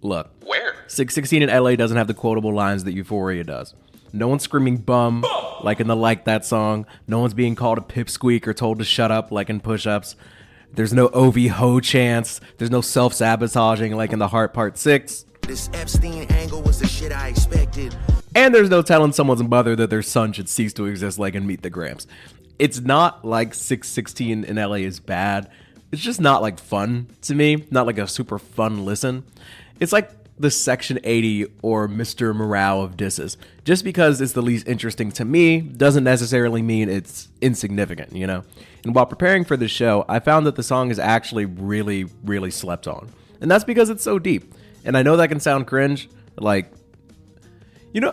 Look. Where? 616 in LA doesn't have the quotable lines that Euphoria does. No one's screaming bum like in the Like That song. No one's being called a pipsqueak or told to shut up like in Push-Ups. There's no OV ho chants. There's no self-sabotaging like in The Heart Part 6. This Epstein angle was the shit I expected. And there's no telling someone's mother that their son should cease to exist like in Meet the Grams. It's not like 616 in LA is bad. It's just not like fun to me. Not like a super fun listen. It's like the Section 80 or Mr. Morale of disses. Just because it's the least interesting to me doesn't necessarily mean it's insignificant, you know? And while preparing for this show, I found that the song is actually really, really slept on. And that's because it's so deep. And I know that can sound cringe, like, you know,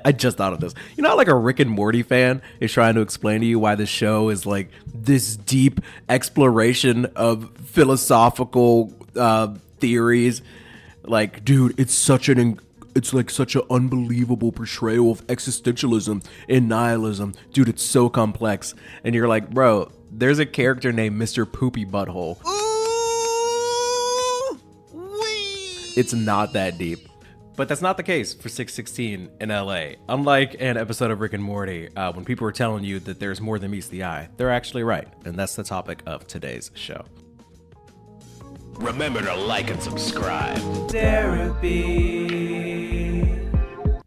I just thought of this. You know how like a Rick and Morty fan is trying to explain to you why the show is like this deep exploration of philosophical theories? Like, dude, it's like such an unbelievable portrayal of existentialism and nihilism. Dude, it's so complex. And you're like, bro, there's a character named Mr. Poopy Butthole. It's not that deep. But that's not the case for 616 in LA. Unlike an episode of Rick and Morty, when people are telling you that there's more than meets the eye, they're actually right. And that's the topic of today's show. Remember to like and subscribe. Derapy.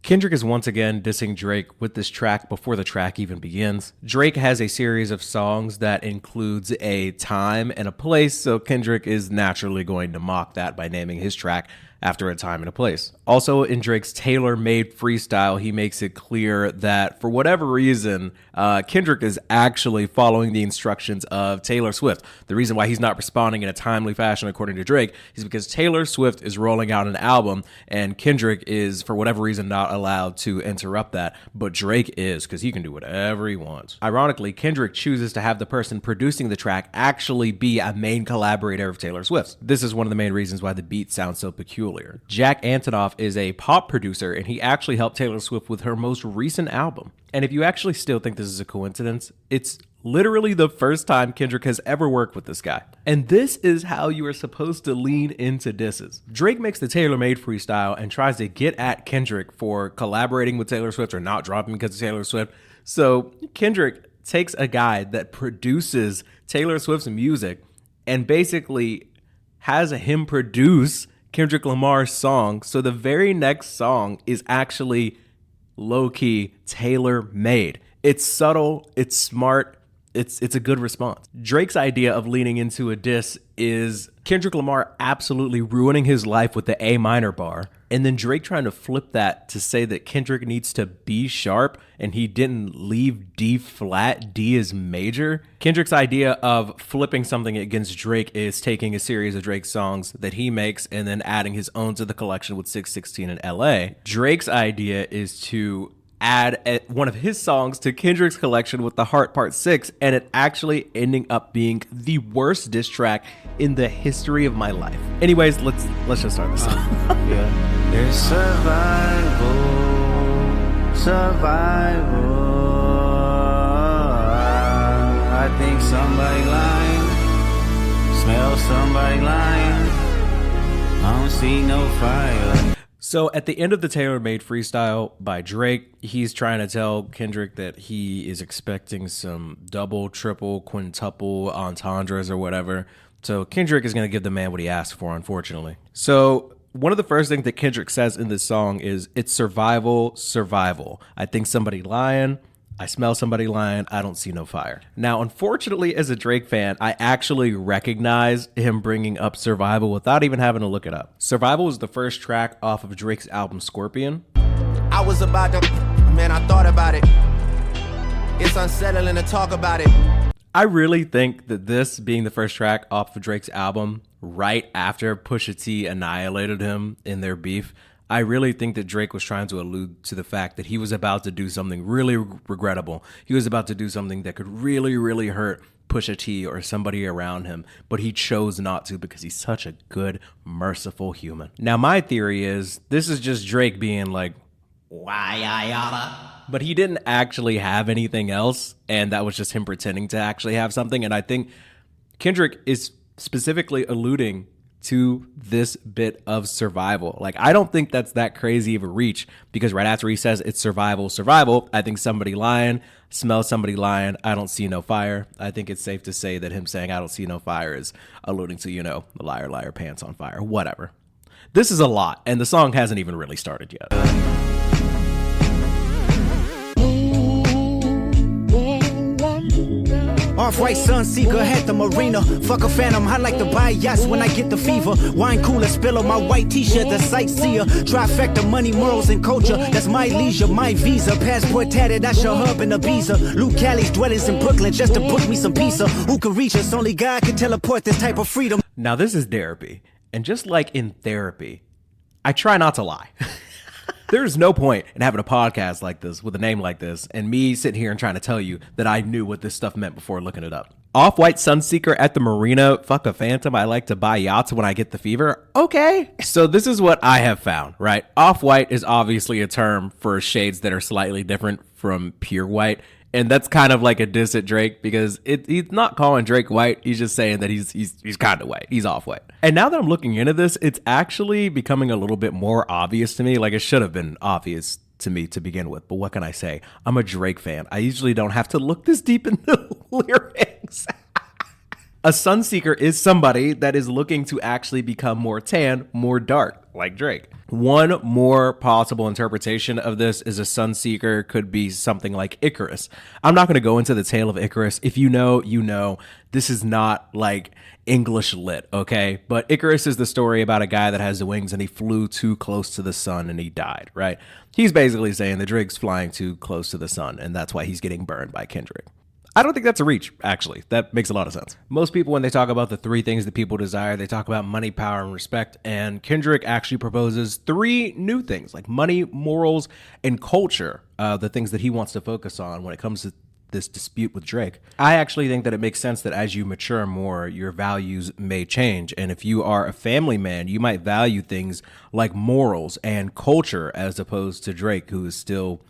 Kendrick is once again dissing Drake with this track before the track even begins. Drake has a series of songs that includes a time and a place, so Kendrick is naturally going to mock that by naming his track after a time and a place. Also, in Drake's Tailor-Made freestyle, he makes it clear that for whatever reason, Kendrick is actually following the instructions of Taylor Swift. The reason why he's not responding in a timely fashion, according to Drake, is because Taylor Swift is rolling out an album, and Kendrick is, for whatever reason, not allowed to interrupt that. But Drake is, because he can do whatever he wants. Ironically, Kendrick chooses to have the person producing the track actually be a main collaborator of Taylor Swift's. This is one of the main reasons why the beat sounds so peculiar. Jack Antonoff is a pop producer, and he actually helped Taylor Swift with her most recent album. And if you actually still think this is a coincidence, it's literally the first time Kendrick has ever worked with this guy. And this is how you are supposed to lean into disses. Drake makes the Tailor-Made freestyle and tries to get at Kendrick for collaborating with Taylor Swift or not dropping because of Taylor Swift. So Kendrick takes a guy that produces Taylor Swift's music and basically has him produce Kendrick Lamar's song. So the very next song is actually low-key tailor-made. It's subtle, it's smart, it's a good response. Drake's idea of leaning into a diss is Kendrick Lamar absolutely ruining his life with the A minor bar, and then Drake trying to flip that to say that Kendrick needs to be sharp and he didn't leave D flat. D is major. Kendrick's idea of flipping something against Drake is taking a series of Drake songs that he makes and then adding his own to the collection with 616 in LA. Drake's idea is to add one of his songs to Kendrick's collection with The Heart Part 6, and it actually ending up being the worst diss track in the history of my life. Anyways, let's just start this song. Yeah. There's survival. I think somebody lying, smell somebody lying. I don't see no fire. So at the end of the Tailor-Made freestyle by Drake, he's trying to tell Kendrick that he is expecting some double, triple, quintuple entendres or whatever. So Kendrick is going to give the man what he asked for, unfortunately. So one of the first things that Kendrick says in this song is, it's survival, survival. I think somebody lying. I smell somebody lying. I don't see no fire. Now, unfortunately, as a Drake fan, I actually recognize him bringing up Survival without even having to look it up. Survival is the first track off of Drake's album Scorpion. I was about to, man, I thought about it. It's unsettling to talk about it. I really think that this being the first track off of Drake's album, right after Pusha T annihilated him in their beef, I really think that Drake was trying to allude to the fact that he was about to do something really regrettable. He was about to do something that could really, really hurt Pusha T or somebody around him, but he chose not to because he's such a good, merciful human. Now, my theory is this is just Drake being like, why I oughta? But he didn't actually have anything else, and that was just him pretending to actually have something. And I think Kendrick is specifically alluding to this bit of survival. Like, I don't think that's that crazy of a reach, because right after he says it's survival, I think somebody lying, smell somebody lying, I don't see no fire. I think it's safe to say that him saying I don't see no fire is alluding to, the liar, liar, pants on fire, whatever. This is a lot, and the song hasn't even really started yet. Off-white Sunseeker had the marina. Fuck a phantom, I like to buy yachts when I get the fever. Wine cooler spill on my white t-shirt, the sightseer. Trifecta, money, morals, and culture. That's my leisure, my visa. Passport tatted, I shall hub in Ibiza. Luke Callie's dwellings in Brooklyn just to book me some pizza. Who can reach us? Only God can teleport this type of freedom. Now this is Derapy, and just like in therapy, I try not to lie. There's no point in having a podcast like this with a name like this and me sitting here and trying to tell you that I knew what this stuff meant before looking it up. Off-white Sunseeker at the marina, fuck a phantom, I like to buy yachts when I get the fever. Okay. So this is what I have found, right? Off-white is obviously a term for shades that are slightly different from pure white. And that's kind of like a diss at Drake, because he's not calling Drake white. He's just saying that he's kind of white. He's off white. And now that I'm looking into this, it's actually becoming a little bit more obvious to me. Like, it should have been obvious to me to begin with. But what can I say? I'm a Drake fan. I usually don't have to look this deep into lyrics. A sunseeker is somebody that is looking to actually become more tan, more dark, like Drake. One more possible interpretation of this is a sunseeker could be something like Icarus. I'm not going to go into the tale of Icarus. If you know, you know. This is not like English lit, okay? But Icarus is the story about a guy that has the wings and he flew too close to the sun and he died, right? He's basically saying that Drake's flying too close to the sun and that's why he's getting burned by Kendrick. I don't think that's a reach, actually. That makes a lot of sense. Most people, when they talk about the three things that people desire, they talk about money, power, and respect. And Kendrick actually proposes three new things, like money, morals, and culture, the things that he wants to focus on when it comes to this dispute with Drake. I actually think that it makes sense that as you mature more, your values may change. And if you are a family man, you might value things like morals and culture as opposed to Drake, who is still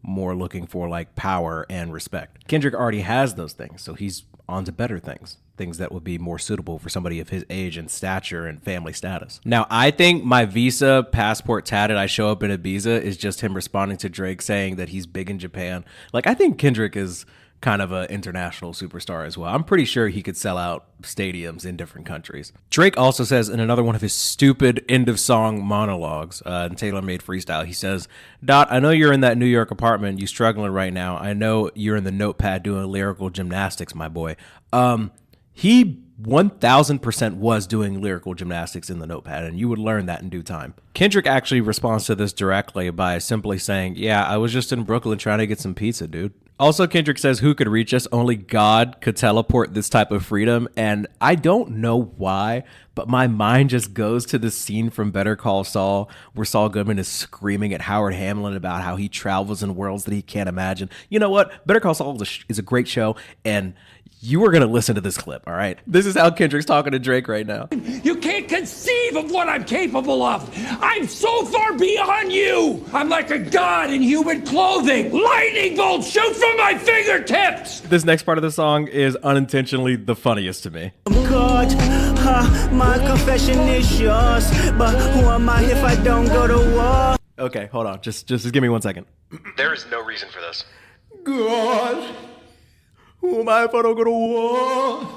more looking for like power and respect. Kendrick already has those things, so he's on to better things that would be more suitable for somebody of his age and stature and family status. Now, I think my Visa passport tatted, I show up in Ibiza is just him responding to Drake saying that he's big in Japan. Like, I think Kendrick is kind of an international superstar as well. I'm pretty sure he could sell out stadiums in different countries. Drake also says in another one of his stupid end of song monologues in Tailor-Made freestyle, he says, "Dot, I know you're in that New York apartment. You struggling right now. I know you're in the notepad doing lyrical gymnastics, my boy." He 1000% was doing lyrical gymnastics in the notepad, and you would learn that in due time. Kendrick actually responds to this directly by simply saying, "Yeah, I was just in Brooklyn trying to get some pizza, dude." Also, Kendrick says, "Who could reach us? Only God could teleport this type of freedom." And I don't know why, but my mind just goes to the scene from Better Call Saul where Saul Goodman is screaming at Howard Hamlin about how he travels in worlds that he can't imagine. You know what? Better Call Saul is a great show, and you are going to listen to this clip, all right? This is how Kendrick's talking to Drake right now. "You can't conceive of what I'm capable of. I'm so far beyond you. I'm like a god in human clothing. Lightning bolts shoot from my fingertips." This next part of the song is unintentionally the funniest to me. God, my confession is yours, but who am I if I don't go to war? Okay, hold on. Just give me 1 second. There is no reason for this. God, who am I if I don't go to war?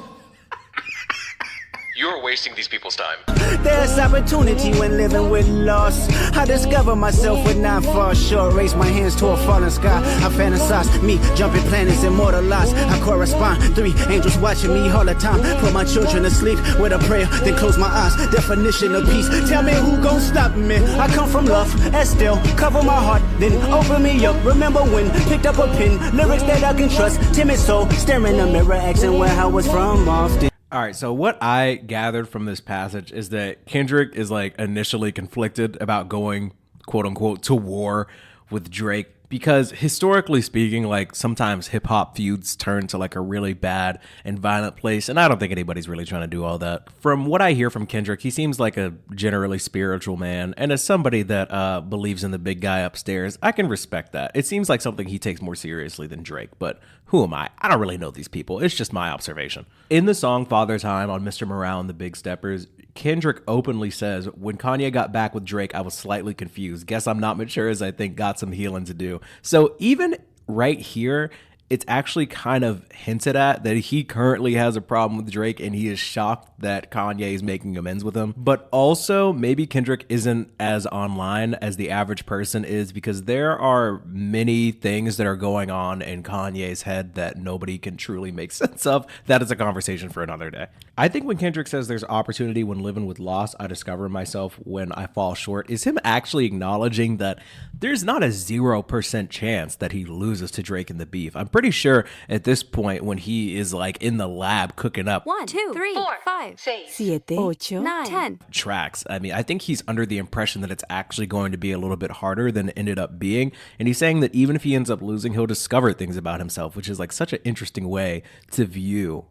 You're wasting these people's time. There's opportunity when living with loss. I discover myself would not fall short. Raise my hands to a falling sky. I fantasize me jumping planets, immortalized. I correspond. 3 angels watching me all the time. Put my children to sleep with a prayer, then close my eyes. Definition of peace. Tell me who gon' stop me. I come from love, and still cover my heart, then open me up. Remember when picked up a pen, lyrics that I can trust. Timid soul, staring in the mirror, asking where I was from often. All right, so what I gathered from this passage is that Kendrick is like initially conflicted about going, quote unquote, to war with Drake, because historically speaking, like sometimes hip hop feuds turn to like a really bad and violent place. And I don't think anybody's really trying to do all that. From what I hear from Kendrick, he seems like a generally spiritual man. And as somebody that believes in the big guy upstairs, I can respect that. It seems like something he takes more seriously than Drake, but who am I? I don't really know these people. It's just my observation. In the song Father Time on Mr. Morale and the Big Steppers, Kendrick openly says, when Kanye got back with Drake, I was slightly confused. Guess I'm not mature as I think, got some healing to do. So even right here, it's actually kind of hinted at that he currently has a problem with Drake and he is shocked that Kanye is making amends with him. But also, maybe Kendrick isn't as online as the average person is, because there are many things that are going on in Kanye's head that nobody can truly make sense of. That is a conversation for another day. I think when Kendrick says there's opportunity when living with loss, I discover myself when I fall short, is him actually acknowledging that there's not a 0% chance that he loses to Drake in the beef. I'm pretty sure at this point, when he is like in the lab cooking up 1, 2, 3, 4, 5, 6, 7, 8, 9, 10 tracks, I mean, I think he's under the impression that it's actually going to be a little bit harder than it ended up being. And he's saying that even if he ends up losing, he'll discover things about himself, which is like such an interesting way to view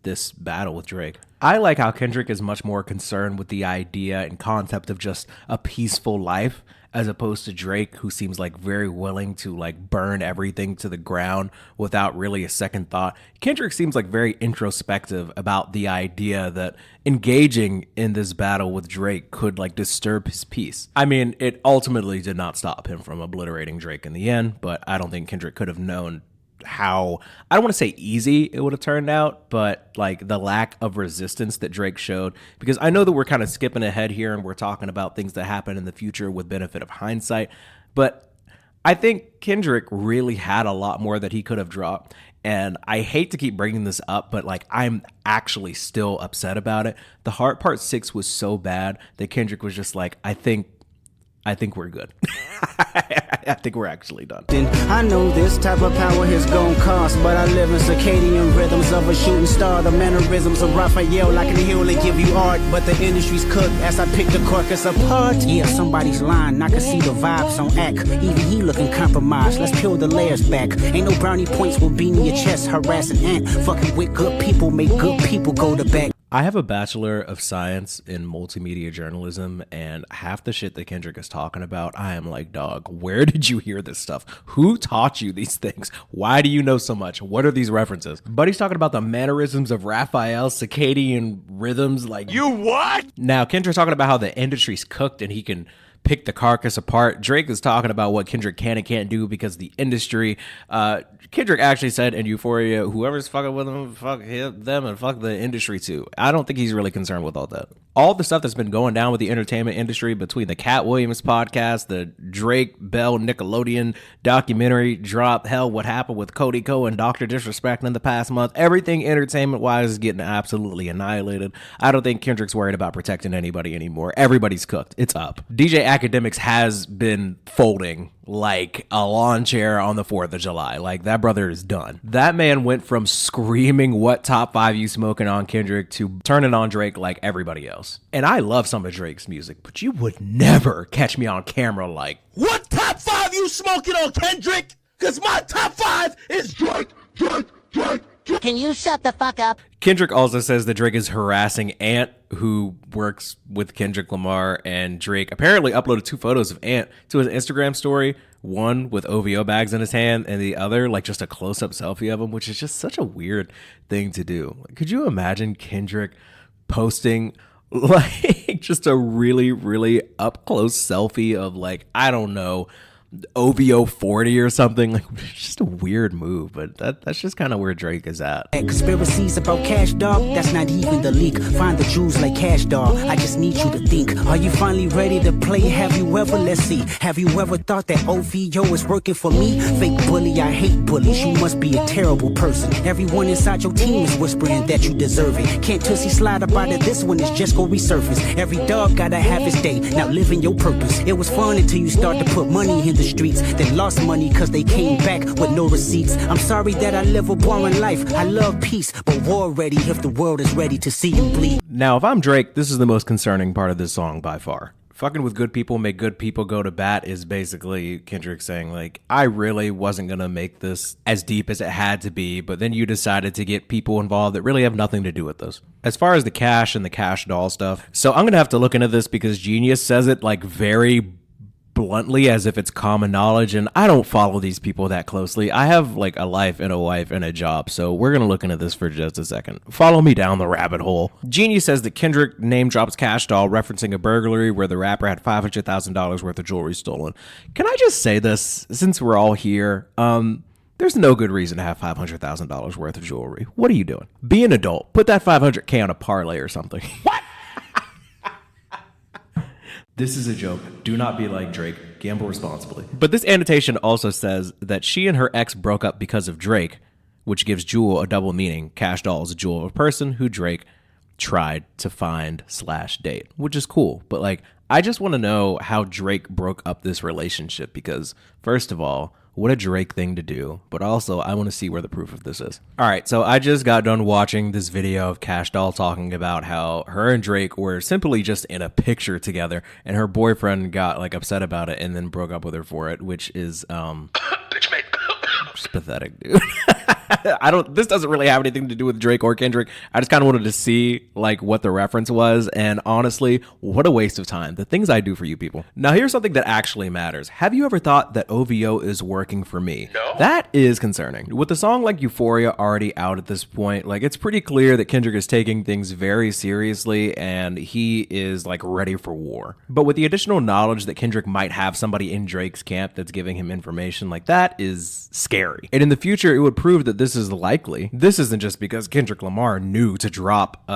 this battle with Drake. I like how Kendrick is much more concerned with the idea and concept of just a peaceful life, as opposed to Drake, who seems like very willing to like burn everything to the ground without really a second thought. Kendrick seems like very introspective about the idea that engaging in this battle with Drake could like disturb his peace. I mean, it ultimately did not stop him from obliterating Drake in the end, but I don't think Kendrick could have known how, I don't want to say easy it would have turned out, but like the lack of resistance that Drake showed, because I know that we're kind of skipping ahead here and we're talking about things that happen in the future with benefit of hindsight, but I think Kendrick really had a lot more that he could have dropped. And I hate to keep bringing this up, but like I'm actually still upset about it. The Heart Part 6 was so bad that Kendrick was just like, I think we're good. I think we're actually done. I know this type of power has gone cost, but I live in circadian rhythms of a shooting star. The mannerisms of Raphael, I can heal and give you art, but the industry's cooked as I pick the carcass apart. Yeah, somebody's lying, I can see the vibes on act. Even he looking compromised, let's peel the layers back. Ain't no brownie points will be in your chest, harassing ant. Fucking with good people, make good people go to back. I have a Bachelor of Science in multimedia journalism, and half the shit that Kendrick is talking about, I am like, dog, where did you hear this stuff? Who taught you these things? Why do you know so much? What are these references? But he's talking about the mannerisms of Raphael, circadian rhythms, like... You what? Now, Kendrick's talking about how the industry's cooked and he can pick the carcass apart. Drake is talking about what Kendrick can and can't do because the industry. Kendrick actually said in Euphoria, whoever's fucking with him, fuck them and fuck the industry too. I don't think he's really concerned with all that. All the stuff that's been going down with the entertainment industry between the Cat Williams podcast, the Drake Bell Nickelodeon documentary drop, hell, what happened with Cody Ko and Dr. Disrespect in the past month, everything entertainment-wise is getting absolutely annihilated. I don't think Kendrick's worried about protecting anybody anymore. Everybody's cooked. It's up. DJ Academics has been folding like a lawn chair on the 4th of July. Like, that brother is done. That man went from screaming what top 5 you smoking on Kendrick to turning on Drake like everybody else. And I love some of Drake's music, but you would never catch me on camera like, what top 5 you smoking on, Kendrick? Because my top 5 is Drake. Can you shut the fuck up? Kendrick also says that Drake is harassing Ant, who works with Kendrick Lamar, and Drake apparently uploaded 2 photos of Ant to his Instagram story, one with OVO bags in his hand and the other like just a close-up selfie of him, which is just such a weird thing to do. Could you imagine Kendrick posting like just a really, really up-close selfie of like, I don't know, OVO 40 or something? Like, it's just a weird move, but that's just kind of where Drake is at. Conspiracies about Cash Dog, that's not even the leak. Find the Jews like Cash Dog, I just need you to think. Are you finally ready to play? Have you ever, let's see, have you ever thought that OVO is working for me? Fake bully, I hate bullies, you must be a terrible person. Everyone inside your team is whispering that you deserve it. Can't Tussie slide up out of this one, it's just go resurface. Every dog gotta have his day, now living your purpose. It was fun until you start to put money in the streets, then lost money cause they came back with no receipts. I'm sorry that I live a boring life, I love peace, but war ready if the world is ready to see you bleed. Now, if I'm Drake, this is the most concerning part of this song by far. Fucking with good people, make good people go to bat is basically Kendrick saying like, I really wasn't gonna make this as deep as it had to be, but then you decided to get people involved that really have nothing to do with this. As far as the cash and the cash doll stuff, so I'm gonna have to look into this because Genius says it like very bluntly as if it's common knowledge, and I don't follow these people that closely. I have like a life and a wife and a job, so we're gonna look into this for just a second. Follow me down the rabbit hole. Genie says that Kendrick name drops Cash Doll, referencing a burglary where the rapper had $500,000 worth of jewelry stolen. Can I just say this, since we're all here? There's no good reason to have $500,000 worth of jewelry. What are you doing? Be an adult. Put that $500K on a parlay or something. What? This is a joke. Do not be like Drake. Gamble responsibly. But this annotation also says that she and her ex broke up because of Drake, which gives Jewel a double meaning. Cash Doll is a jewel of a person who Drake tried to find/date, which is cool. But like, I just want to know how Drake broke up this relationship because, first of all, what a Drake thing to do, but also I want to see where the proof of this is. All right, so I just got done watching this video of Cash Doll talking about how her and Drake were simply just in a picture together, and her boyfriend got like upset about it and then broke up with her for it, which is Bitch made. just pathetic, dude. This doesn't really have anything to do with Drake or Kendrick. I just kind of wanted to see like what the reference was, and honestly, what a waste of time. The things I do for you people. Now here's something that actually matters. Have you ever thought that OVO is working for me? No. That is concerning. With a song like Euphoria already out at this point, like it's pretty clear that Kendrick is taking things very seriously and he is like ready for war. But with the additional knowledge that Kendrick might have somebody in Drake's camp that's giving him information, like that is scary. And in the future, it would prove that this is likely. This isn't just because Kendrick Lamar knew to drop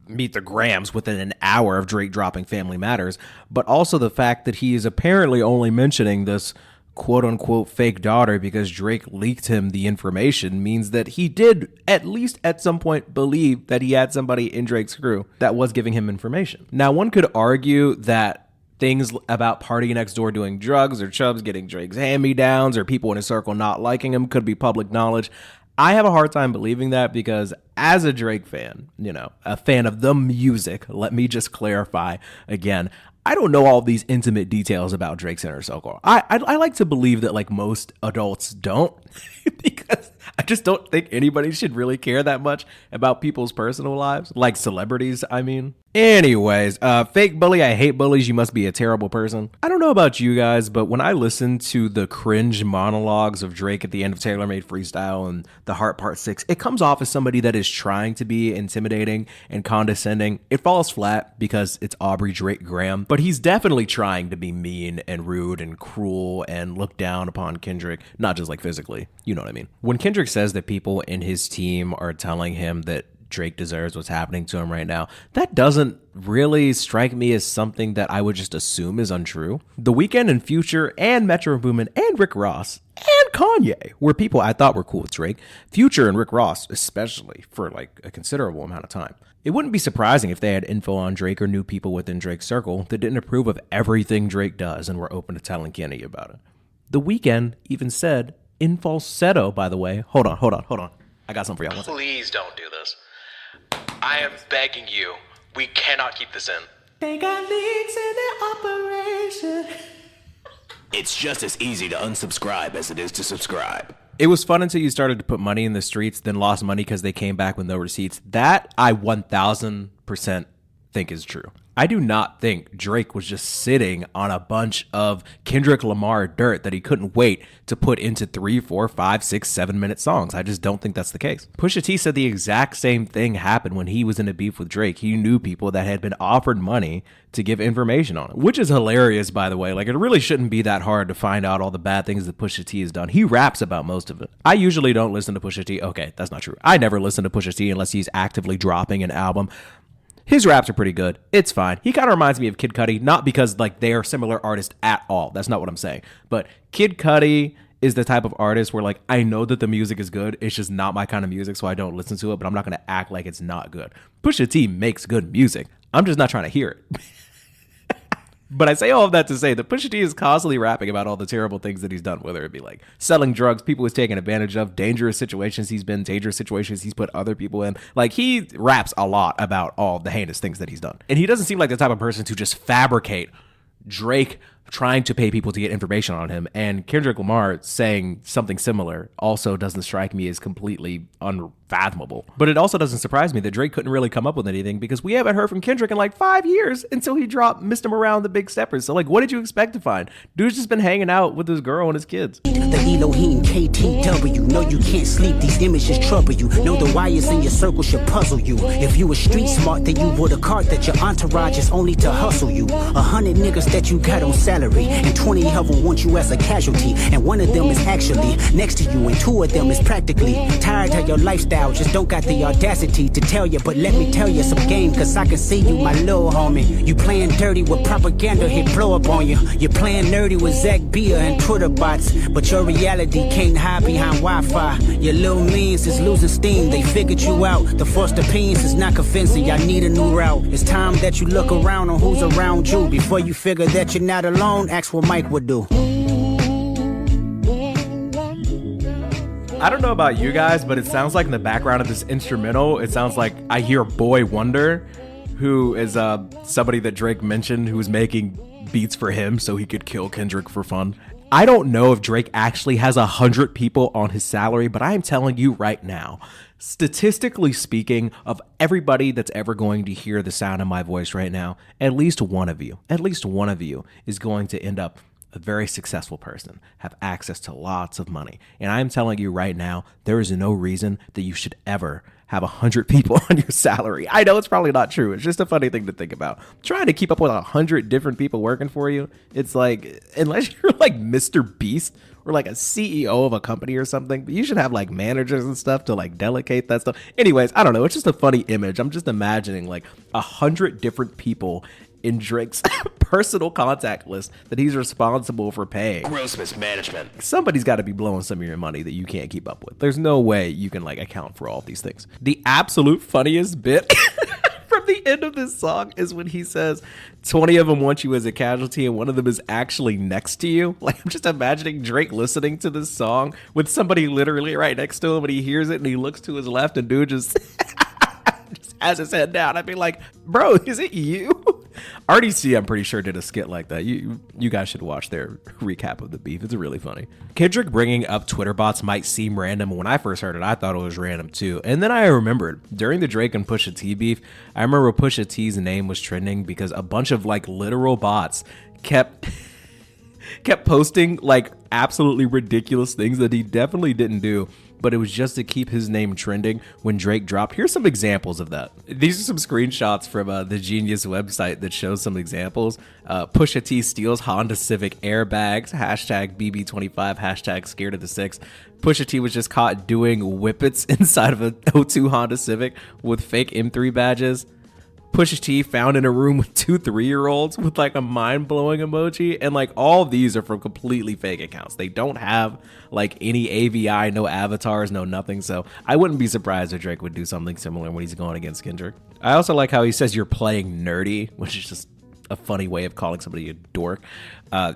Meet the Grams within an hour of Drake dropping Family Matters, but also the fact that he is apparently only mentioning this quote-unquote fake daughter because Drake leaked him the information means that he did, at least at some point, believe that he had somebody in Drake's crew that was giving him information. Now, one could argue that things about Party Next Door doing drugs or Chubbs getting Drake's hand-me-downs or people in his circle not liking him could be public knowledge. I have a hard time believing that because as a Drake fan, you know, a fan of the music, let me just clarify again, I don't know all these intimate details about Drake's inner circle. I like to believe that like most adults don't because I just don't think anybody should really care that much about people's personal lives, like celebrities, I mean. Anyways, fake bully, I hate bullies, you must be a terrible person. I don't know about you guys, but when I listen to the cringe monologues of Drake at the end of Tailor-Made Freestyle and The Heart Part 6, it comes off as somebody that is trying to be intimidating and condescending. It falls flat because it's Aubrey Drake Graham, but he's definitely trying to be mean and rude and cruel and look down upon Kendrick, not just like physically, you know what I mean. When Kendrick says that people in his team are telling him that Drake deserves what's happening to him right now, that doesn't really strike me as something that I would just assume is untrue. The Weeknd and Future and Metro Boomin and Rick Ross and Kanye were people I thought were cool with Drake. Future and Rick Ross, especially for like a considerable amount of time. It wouldn't be surprising if they had info on Drake or knew people within Drake's circle that didn't approve of everything Drake does and were open to telling Kanye about it. The Weeknd even said, in falsetto, by the way, hold on. I got something for y'all. Please don't do this. I am begging you. We cannot keep this in. They got leaks in their operation. It's just as easy to unsubscribe as it is to subscribe. It was fun until you started to put money in the streets, then lost money because they came back with no receipts. That I 1000% think is true. I do not think Drake was just sitting on a bunch of Kendrick Lamar dirt that he couldn't wait to put into 3, 4, 5, 6, 7-minute songs. I just don't think that's the case. Pusha T said the exact same thing happened when he was in a beef with Drake. He knew people that had been offered money to give information on it, which is hilarious, by the way. Like, it really shouldn't be that hard to find out all the bad things that Pusha T has done. He raps about most of it. I usually don't listen to Pusha T. Okay, that's not true. I never listen to Pusha T unless he's actively dropping an album. His raps are pretty good. It's fine. He kind of reminds me of Kid Cudi, not because like they are similar artists at all. That's not what I'm saying. But Kid Cudi is the type of artist where like I know that the music is good. It's just not my kind of music, so I don't listen to it, but I'm not going to act like it's not good. Pusha T makes good music. I'm just not trying to hear it. But I say all of that to say that Pusha T is constantly rapping about all the terrible things that he's done, whether it be like selling drugs, people he's taken advantage of, dangerous situations he's been, dangerous situations he's put other people in. Like, he raps a lot about all the heinous things that he's done. And he doesn't seem like the type of person to just fabricate Drake trying to pay people to get information on him. And Kendrick Lamar saying something similar also doesn't strike me as completely unfathomable. But it also doesn't surprise me that Drake couldn't really come up with anything because we haven't heard from Kendrick in like 5 years until he dropped Missed Him Around the Big Steppers. So like, what did you expect to find? Dude's just been hanging out with his girl and his kids. The Elohim KTW. No, you can't sleep. These images trouble you. Know the wires in your circle should puzzle you. If you were street smart, then you would have caught that your entourage is only to hustle you. 100 niggas that you got on salary, and 20 of them want you as a casualty. And one of them is actually next to you, and 2 of them is practically tired of your lifestyle. Just don't got the audacity to tell you. But let me tell you some game, cause I can see you, my little homie. You playing dirty with propaganda, hit blow up on you. You're playing nerdy with Zach Bia and Twitter bots, but your reality can't hide behind Wi-Fi. Your little means is losing steam, they figured you out. The first opinions is not convincing, y'all need a new route. It's time that you look around on who's around you. Before you figure that you're not alone, ask what Mike would do. I don't know about you guys, but it sounds like in the background of this instrumental, it sounds like I hear Boy Wonder, who is somebody that Drake mentioned who was making beats for him so he could kill Kendrick for fun. I don't know if Drake actually has 100 people on his salary, but I am telling you right now, statistically speaking, of everybody that's ever going to hear the sound of my voice right now, at least one of you is going to end up a very successful person, have access to lots of money. And I'm telling you right now, there is no reason that you should ever have 100 people on your salary. I know it's probably not true. It's just a funny thing to think about. Trying to keep up with 100 different people working for you, it's like, unless you're like Mr. Beast or like a CEO of a company or something, but you should have like managers and stuff to like delegate that stuff. Anyways, I don't know. It's just a funny image. I'm just imagining like 100 different people in Drake's personal contact list that he's responsible for paying. Gross mismanagement. Somebody's got to be blowing some of your money that you can't keep up with. There's no way you can like account for all these things. The absolute funniest bit from the end of this song is when he says 20 of them want you as a casualty and one of them is actually next to you. Like, I'm just imagining Drake listening to this song with somebody literally right next to him, and he hears it and he looks to his left and dude just just has his head down. I'd be like, bro, is it you? RDC, I'm pretty sure, did a skit like that. You guys should watch their recap of the beef. It's really funny. Kendrick bringing up Twitter bots might seem random. When I first heard it, I thought it was random too. And then I remembered, during the Drake and Pusha T beef, I remember Pusha T's name was trending because a bunch of like literal bots kept posting like absolutely ridiculous things that he definitely didn't do, but it was just to keep his name trending when Drake dropped. Here's some examples of that. These are some screenshots from the Genius website that shows some examples. Pusha T steals Honda Civic airbags, hashtag BB25, hashtag scared of the six. Pusha T was just caught doing whippets inside of a 02 Honda Civic with fake M3 badges. Pusha T found in a room with 2 3-year-olds with like a mind-blowing emoji, and like all of these are from completely fake accounts. They don't have like any AVI, no avatars, no nothing. So I wouldn't be surprised if Drake would do something similar when he's going against Kendrick. I also like how he says you're playing nerdy, which is just a funny way of calling somebody a dork.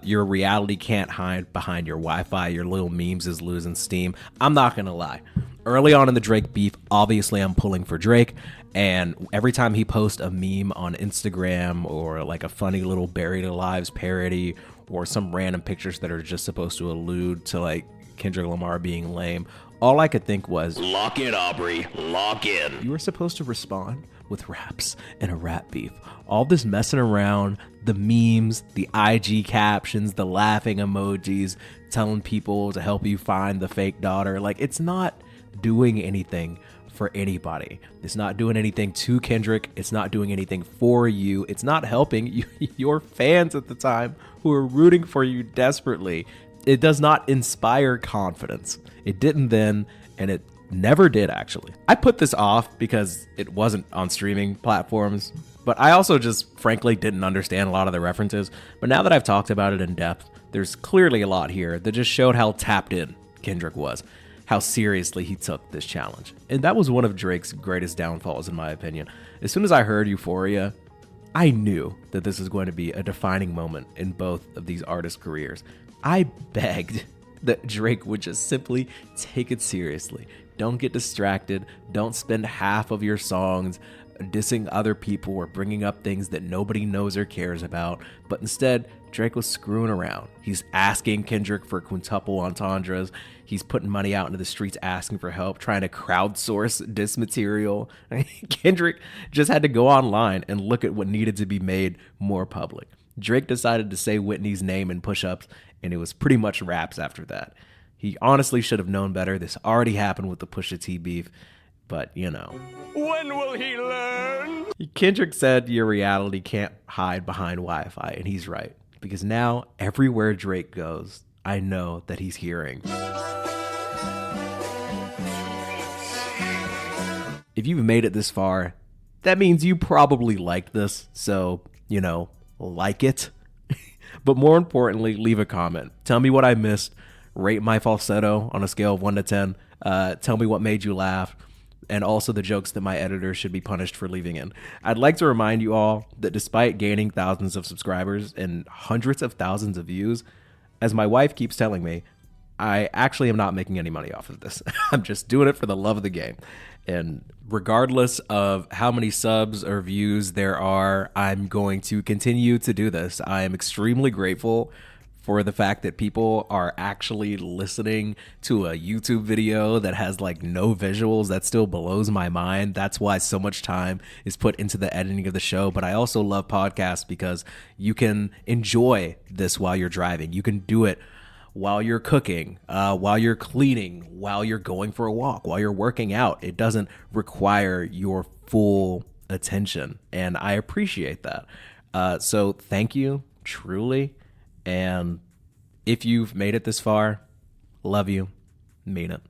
Your reality can't hide behind your Wi-Fi. Your little memes is losing steam. I'm not gonna lie. Early on in the Drake beef, obviously I'm pulling for Drake. And every time he posts a meme on Instagram or like a funny little Buried Alive's parody or some random pictures that are just supposed to allude to like Kendrick Lamar being lame, all I could think was, lock in, Aubrey, lock in. You were supposed to respond with raps and a rap beef. All this messing around, the memes, the IG captions, the laughing emojis, telling people to help you find the fake daughter, like it's not doing anything for anybody. It's not doing anything to Kendrick. It's not doing anything for you. It's not helping you, your fans at the time who are rooting for you desperately. It does not inspire confidence. It didn't then, and it never did actually. I put this off because it wasn't on streaming platforms, but I also just frankly didn't understand a lot of the references. But now that I've talked about it in depth, there's clearly a lot here that just showed how tapped in Kendrick was, how seriously he took this challenge. And that was one of Drake's greatest downfalls, in my opinion. As soon as I heard Euphoria, I knew that this was going to be a defining moment in both of these artists' careers. I begged that Drake would just simply take it seriously. Don't get distracted. Don't spend half of your songs dissing other people or bringing up things that nobody knows or cares about, but instead, Drake was screwing around. He's asking Kendrick for quintuple entendres. He's putting money out into the streets asking for help, trying to crowdsource diss material. Kendrick just had to go online and look at what needed to be made more public. Drake decided to say Whitney's name in push-ups, and it was pretty much raps after that. He honestly should have known better. This already happened with the Pusha T beef, but you know. When will he learn? Kendrick said your reality can't hide behind Wi-Fi, and he's right. Because now, everywhere Drake goes, I know that he's hearing. If you've made it this far, that means you probably liked this, so, you know, like it. But more importantly, leave a comment. Tell me what I missed. Rate my falsetto on a scale of 1 to 10. Tell me what made you laugh. And also the jokes that my editor should be punished for leaving in. I'd like to remind you all that despite gaining thousands of subscribers and hundreds of thousands of views, as my wife keeps telling me, I actually am not making any money off of this. I'm just doing it for the love of the game. And regardless of how many subs or views there are, I'm going to continue to do this. I am extremely grateful for the fact that people are actually listening to a YouTube video that has like no visuals. That still blows my mind. That's why so much time is put into the editing of the show. But I also love podcasts because you can enjoy this while you're driving. You can do it while you're cooking, while you're cleaning, while you're going for a walk, while you're working out. It doesn't require your full attention. And I appreciate that. So thank you, truly. And if you've made it this far, love you, mean it.